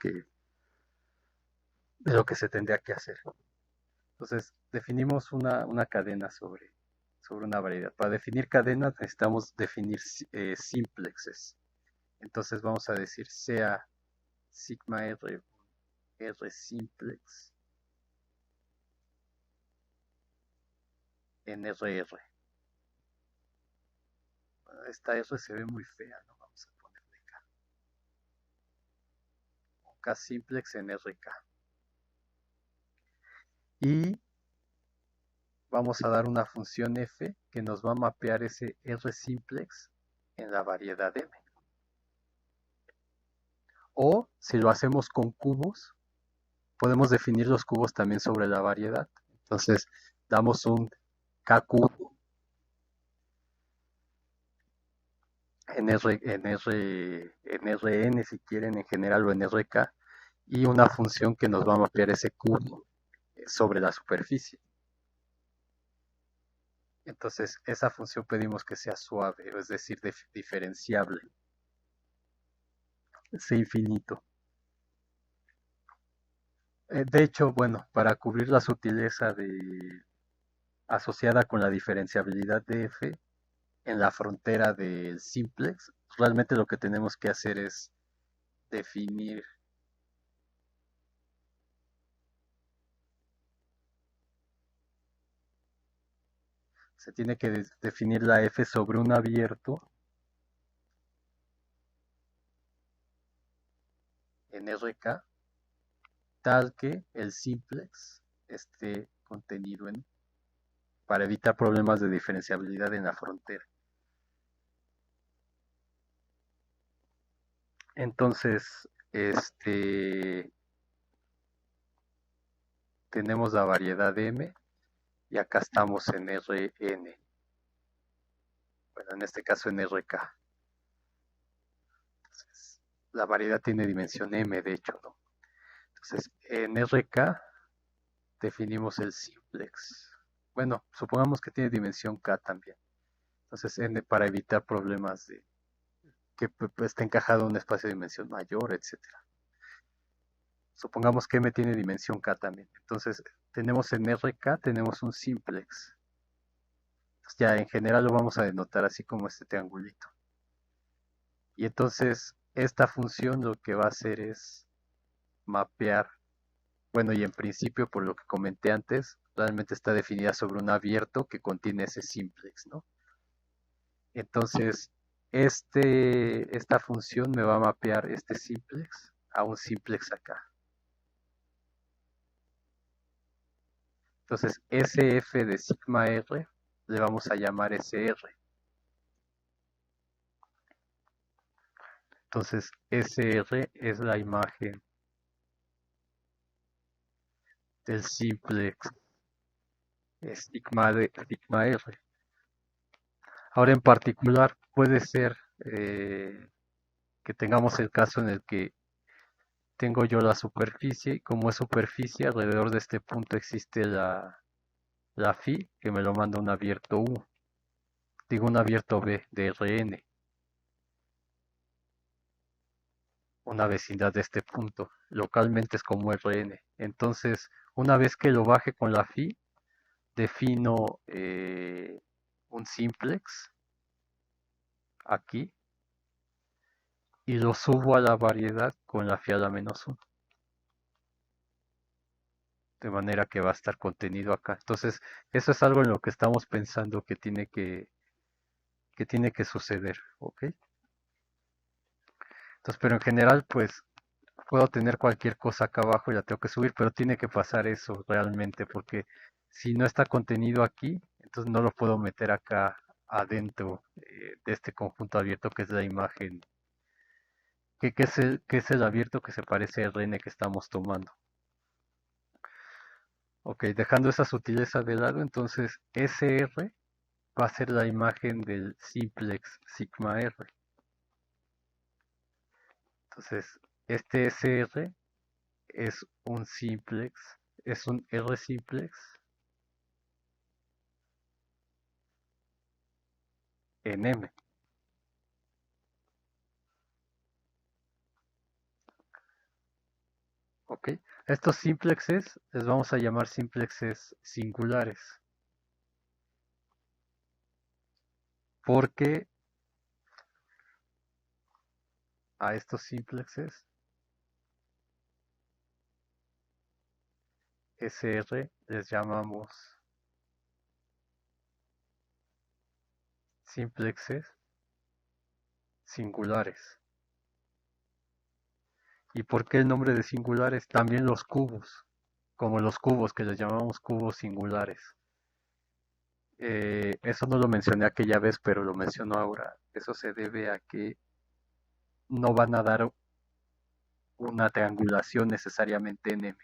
que se tendría que hacer. Entonces, definimos una cadena sobre una variedad. Para definir cadenas necesitamos definir simplexes. Entonces vamos a decir sea sigma R, R simplex en RR. Esta R se ve muy fea, ¿no? Vamos a ponerle K. K simplex en RK. Y vamos a dar una función f que nos va a mapear ese R simplex en la variedad M. O si lo hacemos con cubos, podemos definir los cubos también sobre la variedad. Entonces, damos un K cubo en Rn si quieren en general o en Rk y una función que nos va a mapear ese cubo sobre la superficie. Entonces, esa función pedimos que sea suave, es decir, diferenciable, sea infinito. De hecho, bueno, para cubrir la sutileza asociada con la diferenciabilidad de f en la frontera del simplex, realmente lo que tenemos que hacer es definir se tiene que definir la f sobre un abierto en RK tal que el simplex esté contenido en para evitar problemas de diferenciabilidad en la frontera. Entonces, tenemos la variedad M y acá estamos en Rn. Bueno, en este caso en RK. Entonces, la variedad tiene dimensión M, de hecho, ¿no? Entonces, en RK definimos el simplex. Bueno, supongamos que tiene dimensión K también. Entonces, N para evitar problemas de que esté encajado en un espacio de dimensión mayor, etcétera. Supongamos que M tiene dimensión K también. Entonces, tenemos en RK, tenemos un simplex. Entonces, ya en general lo vamos a denotar así como este triangulito. Y entonces, esta función lo que va a hacer es mapear, bueno, y en principio, por lo que comenté antes, realmente está definida sobre un abierto que contiene ese simplex, ¿no? Entonces, esta función me va a mapear este simplex a un simplex acá. Entonces, SF de sigma R le vamos a llamar SR. Entonces, SR es la imagen del simplex sigma R. Ahora, en particular, puede ser que tengamos el caso en el que tengo yo la superficie y como es superficie, alrededor de este punto existe la phi que me lo manda un abierto U, digo un abierto B de Rn, una vecindad de este punto, localmente es como Rn. Entonces, una vez que lo baje con la phi, defino un simplex aquí y lo subo a la variedad con la phi a la menos 1. De manera que va a estar contenido acá. Entonces, eso es algo en lo que estamos pensando que tiene que suceder, ¿ok? Entonces, pero en general, pues puedo tener cualquier cosa acá abajo y la tengo que subir, pero tiene que pasar eso realmente, porque si no está contenido aquí, entonces no lo puedo meter acá adentro de este conjunto abierto que es la imagen, que es el abierto que se parece al RN que estamos tomando. Ok, dejando esa sutileza de lado, entonces SR va a ser la imagen del simplex sigma R. Entonces, este SR es un simplex, es un R simplex en M. ¿Ok? Estos simplexes les vamos a llamar simplexes singulares. Porque a estos simplexes SR les llamamos simplexes singulares. ¿Y por qué el nombre de singulares? También los cubos, como los cubos que les llamamos cubos singulares. Eso no lo mencioné aquella vez, pero lo menciono ahora. Eso se debe a que no van a dar una triangulación necesariamente en M.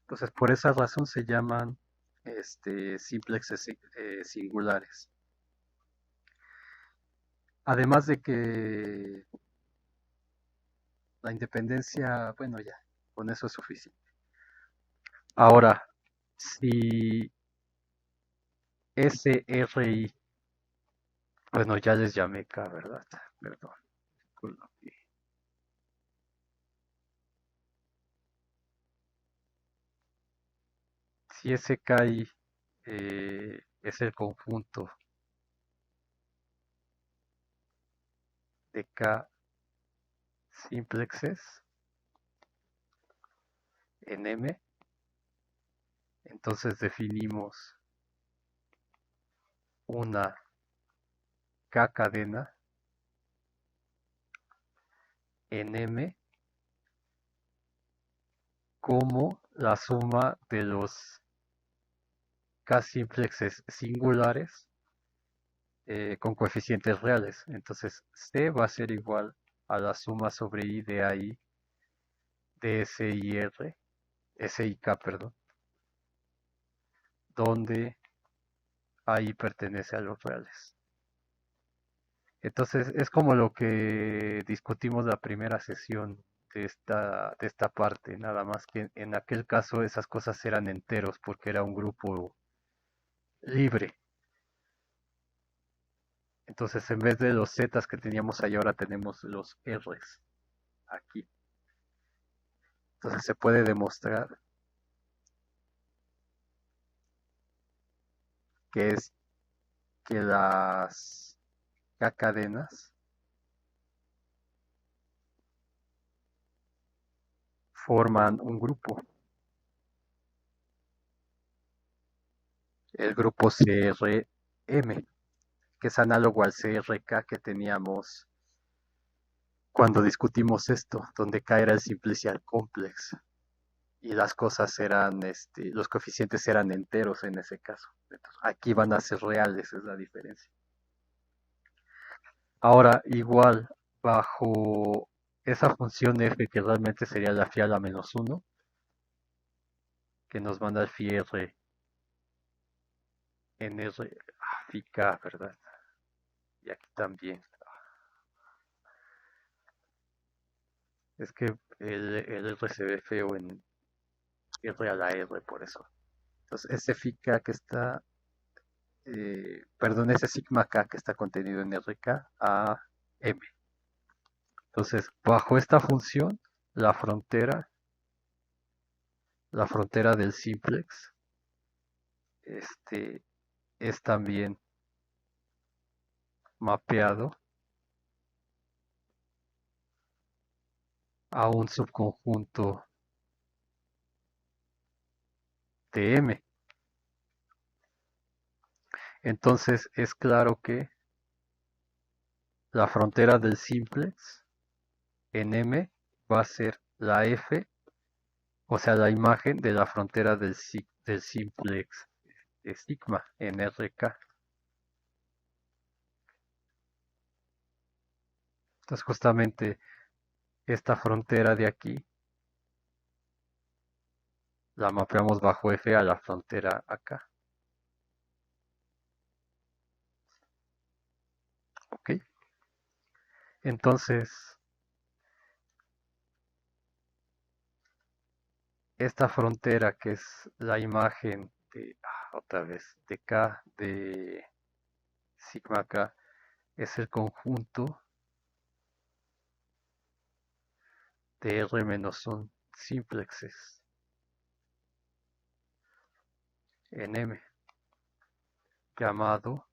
Entonces, por esa razón se llaman simplexes singulares. Además de que la independencia, bueno, ya, con eso es suficiente. Ahora, si SRI, bueno, ya les llamé K, ¿verdad? Perdón. Si SKI es el conjunto de K simplexes en M, entonces definimos una K cadena en M como la suma de los K simplexes singulares con coeficientes reales. Entonces C va a ser igual a la suma sobre I de AI de SIR, SIK, perdón, donde AI pertenece a los reales. Entonces es como lo que discutimos la primera sesión de esta parte, nada más que en aquel caso esas cosas eran enteros porque era un grupo libre. Entonces en vez de los zetas que teníamos ahí ahora tenemos los R's aquí. Entonces se puede demostrar que es que las K cadenas forman un grupo, el grupo CRM, que es análogo al CRK que teníamos cuando discutimos esto, donde K era el simple y el complex y las cosas eran, los coeficientes eran enteros en ese caso. Entonces, aquí van a ser reales, es la diferencia. Ahora, igual, bajo esa función f que realmente sería la phi a la menos 1, que nos manda el phi r en r, phi k, ¿verdad? Y aquí también. Es que el r se ve feo en r a la r, por eso. Entonces, ese phi k que está, perdón, ese sigma k que está contenido en rk a m. Entonces, bajo esta función, la frontera, la frontera del simplex, este, es también mapeado a un subconjunto de M. Entonces es claro que la frontera del simplex en M va a ser la F, o sea, la imagen de la frontera del simplex de sigma en RK. Entonces justamente esta frontera de aquí la mapeamos bajo F a la frontera acá. ¿Ok? Entonces, esta frontera que es la imagen de, otra vez, de K, de sigma K, es el conjunto de R menos 1 simplexes en M, llamado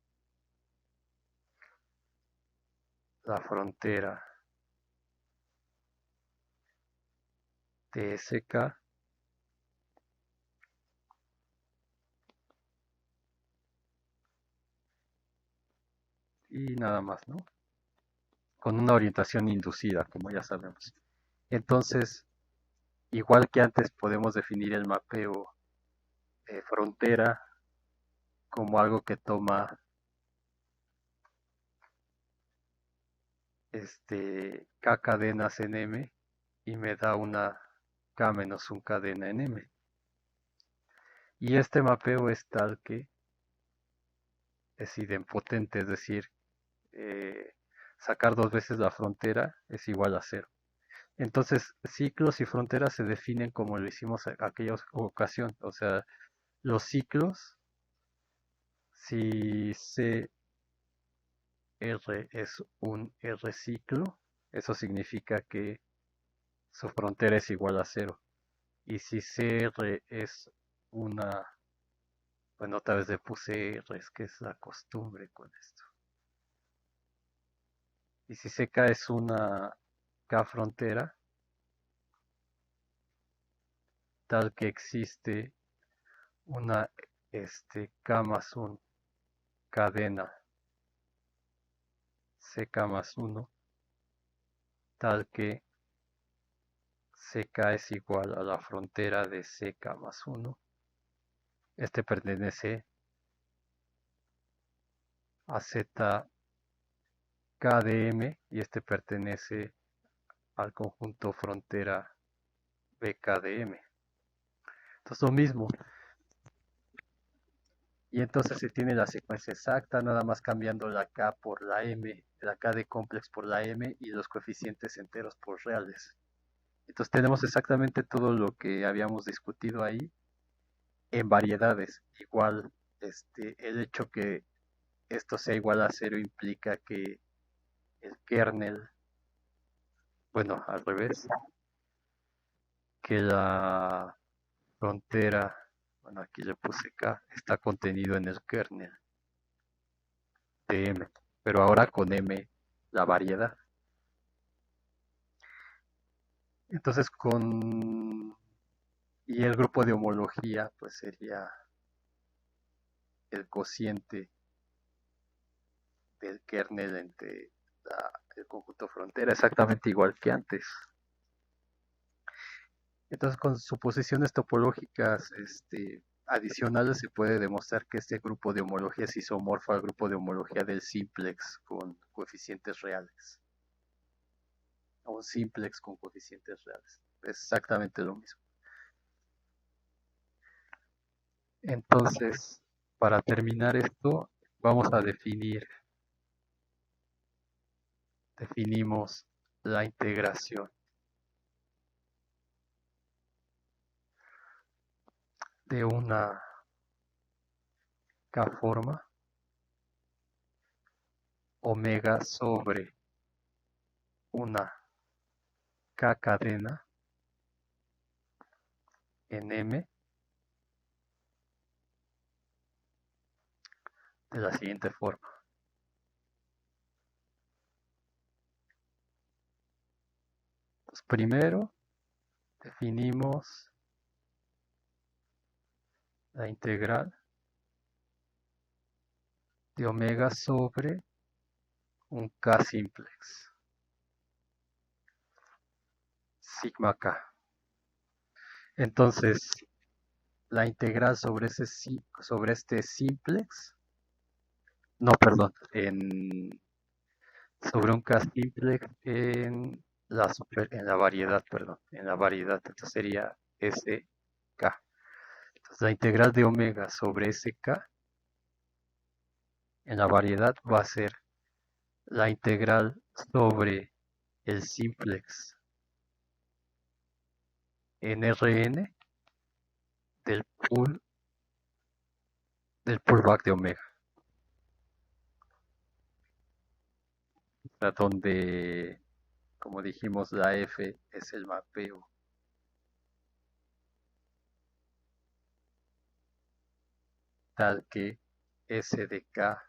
la frontera de SK y nada más, ¿no? Con una orientación inducida, como ya sabemos. Entonces, igual que antes, podemos definir el mapeo frontera como algo que toma K cadenas en M y me da una K menos un cadena en M. Y este mapeo es tal que es idempotente, es decir, eh, sacar dos veces la frontera es igual a cero. Entonces, ciclos y fronteras se definen como lo hicimos en aquella ocasión. O sea, los ciclos, si CR es un R ciclo, eso significa que su frontera es igual a cero. Y si CR es una, bueno, otra vez le puse R, es que es la costumbre con esto. Y si CK es una K frontera, tal que existe una K más 1 cadena CK más 1, tal que CK es igual a la frontera de CK más 1. Este pertenece a ZKdM y este pertenece al conjunto frontera BKdM. Entonces lo mismo. Y entonces se tiene la secuencia exacta, nada más cambiando la K por la M, la K de complex por la M y los coeficientes enteros por reales. Entonces tenemos exactamente todo lo que habíamos discutido ahí en variedades. Igual, el hecho que esto sea igual a cero implica que el kernel, bueno, al revés, que la frontera, bueno, aquí le puse K, está contenido en el kernel de M, pero ahora con M la variedad. Entonces y el grupo de homología pues sería el cociente del kernel entre el conjunto frontera, exactamente igual que antes. Entonces, con suposiciones topológicas adicionales se puede demostrar que este grupo de homología es isomorfo al grupo de homología del simplex con coeficientes reales. A un simplex con coeficientes reales. Es exactamente lo mismo. Entonces, para terminar esto, vamos a definimos la integración de una K-forma omega sobre una K-cadena en M de la siguiente forma. Pues primero definimos la integral de omega sobre un K simplex, sigma K. Entonces, la integral sobre este simplex, no, perdón, sobre un K simplex en la variedad, perdón, en la variedad, entonces sería SK. Entonces, la integral de omega sobre SK en la variedad va a ser la integral sobre el simplex en Rn del pool del pullback de omega, donde, como dijimos, la F es el mapeo tal que S de K,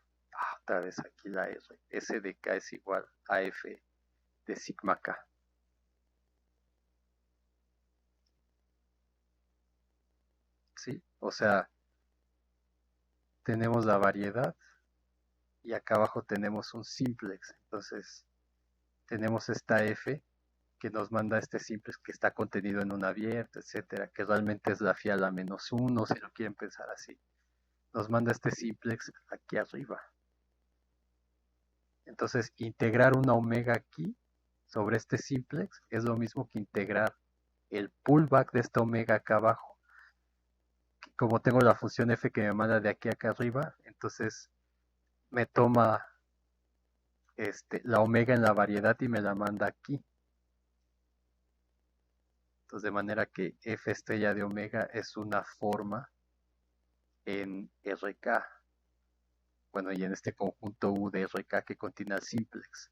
otra vez aquí la R, S de K es igual a F de sigma K. ¿Sí? O sea, tenemos la variedad y acá abajo tenemos un simplex. Entonces, tenemos esta F que nos manda este simplex que está contenido en un abierto, etcétera, que realmente es la fiala menos uno, si lo quieren pensar así. Nos manda este simplex aquí arriba. Entonces, integrar una omega aquí sobre este simplex es lo mismo que integrar el pullback de esta omega acá abajo. Como tengo la función f que me manda de aquí a acá arriba, entonces me toma la omega en la variedad y me la manda aquí. Entonces, de manera que f estrella de omega es una forma en RK. Bueno, y en este conjunto U de RK que contiene al simplex.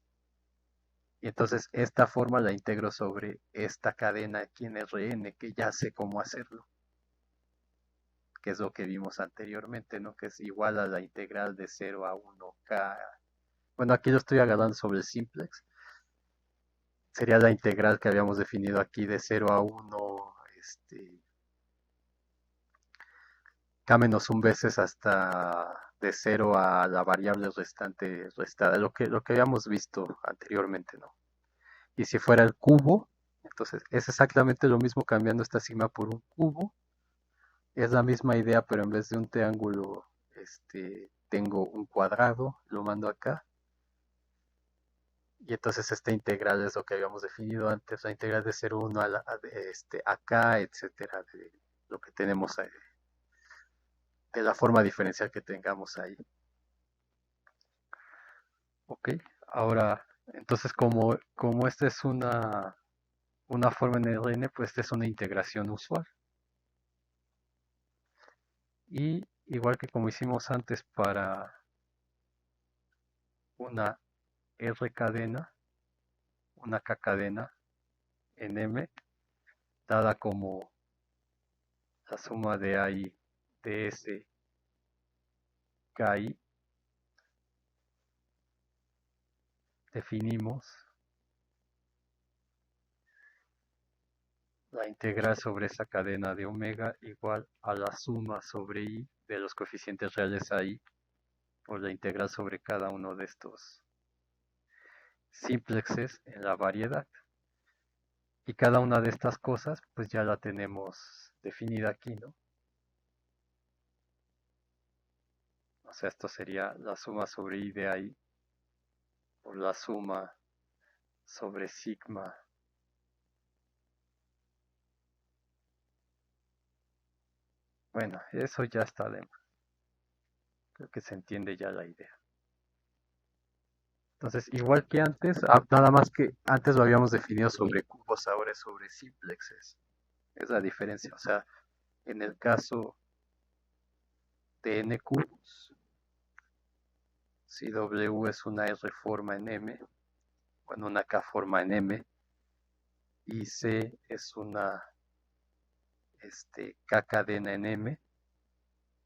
Y entonces esta forma la integro sobre esta cadena aquí en Rn, que ya sé cómo hacerlo, que es lo que vimos anteriormente, ¿no? Que es igual a la integral de 0 a 1k. Bueno, aquí lo estoy agarrando sobre el simplex. Sería la integral que habíamos definido aquí de 0 a 1, k menos 1 veces hasta de 0 a la variable restante restada, lo que habíamos visto anteriormente, ¿no? Y si fuera el cubo, entonces es exactamente lo mismo cambiando esta sigma por un cubo. Es la misma idea, pero en vez de un triángulo, tengo un cuadrado, lo mando acá. Y entonces esta integral es lo que habíamos definido antes, la integral de 0,1 acá, etcétera, de lo que tenemos ahí, de la forma diferencial que tengamos ahí. Ok, ahora, entonces como esta es una forma en Rn, pues esta es una integración usual. Y igual que como hicimos antes para una R cadena, una K cadena en M, dada como la suma de AI de S KI, definimos la integral sobre esa cadena de omega igual a la suma sobre i de los coeficientes reales a i por la integral sobre cada uno de estos simplexes en la variedad. Y cada una de estas cosas pues ya la tenemos definida aquí, ¿no? O sea, esto sería la suma sobre i de i por la suma sobre sigma. Bueno, eso ya está de más. Creo que se entiende ya la idea. Entonces, igual que antes, nada más que antes lo habíamos definido sobre cubos, ahora es sobre simplexes. Es la diferencia. O sea, en el caso de n cubos, si W es una R forma en M, bueno, una K forma en M, y C es una K cadena en M,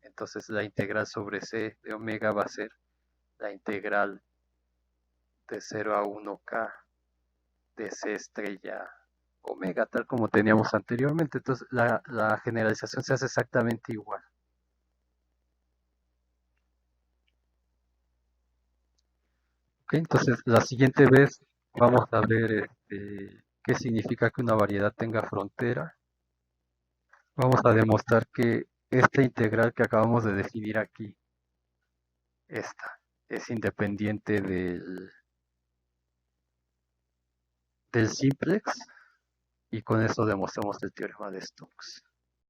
entonces la integral sobre C de omega va a ser la integral de 0 a 1K de C estrella omega, tal como teníamos anteriormente. Entonces la generalización se hace exactamente igual. ¿Ok? Entonces la siguiente vez vamos a ver qué significa que una variedad tenga frontera. Vamos a demostrar que esta integral que acabamos de definir aquí, esta, es independiente del simplex, y con eso demostramos el teorema de Stokes.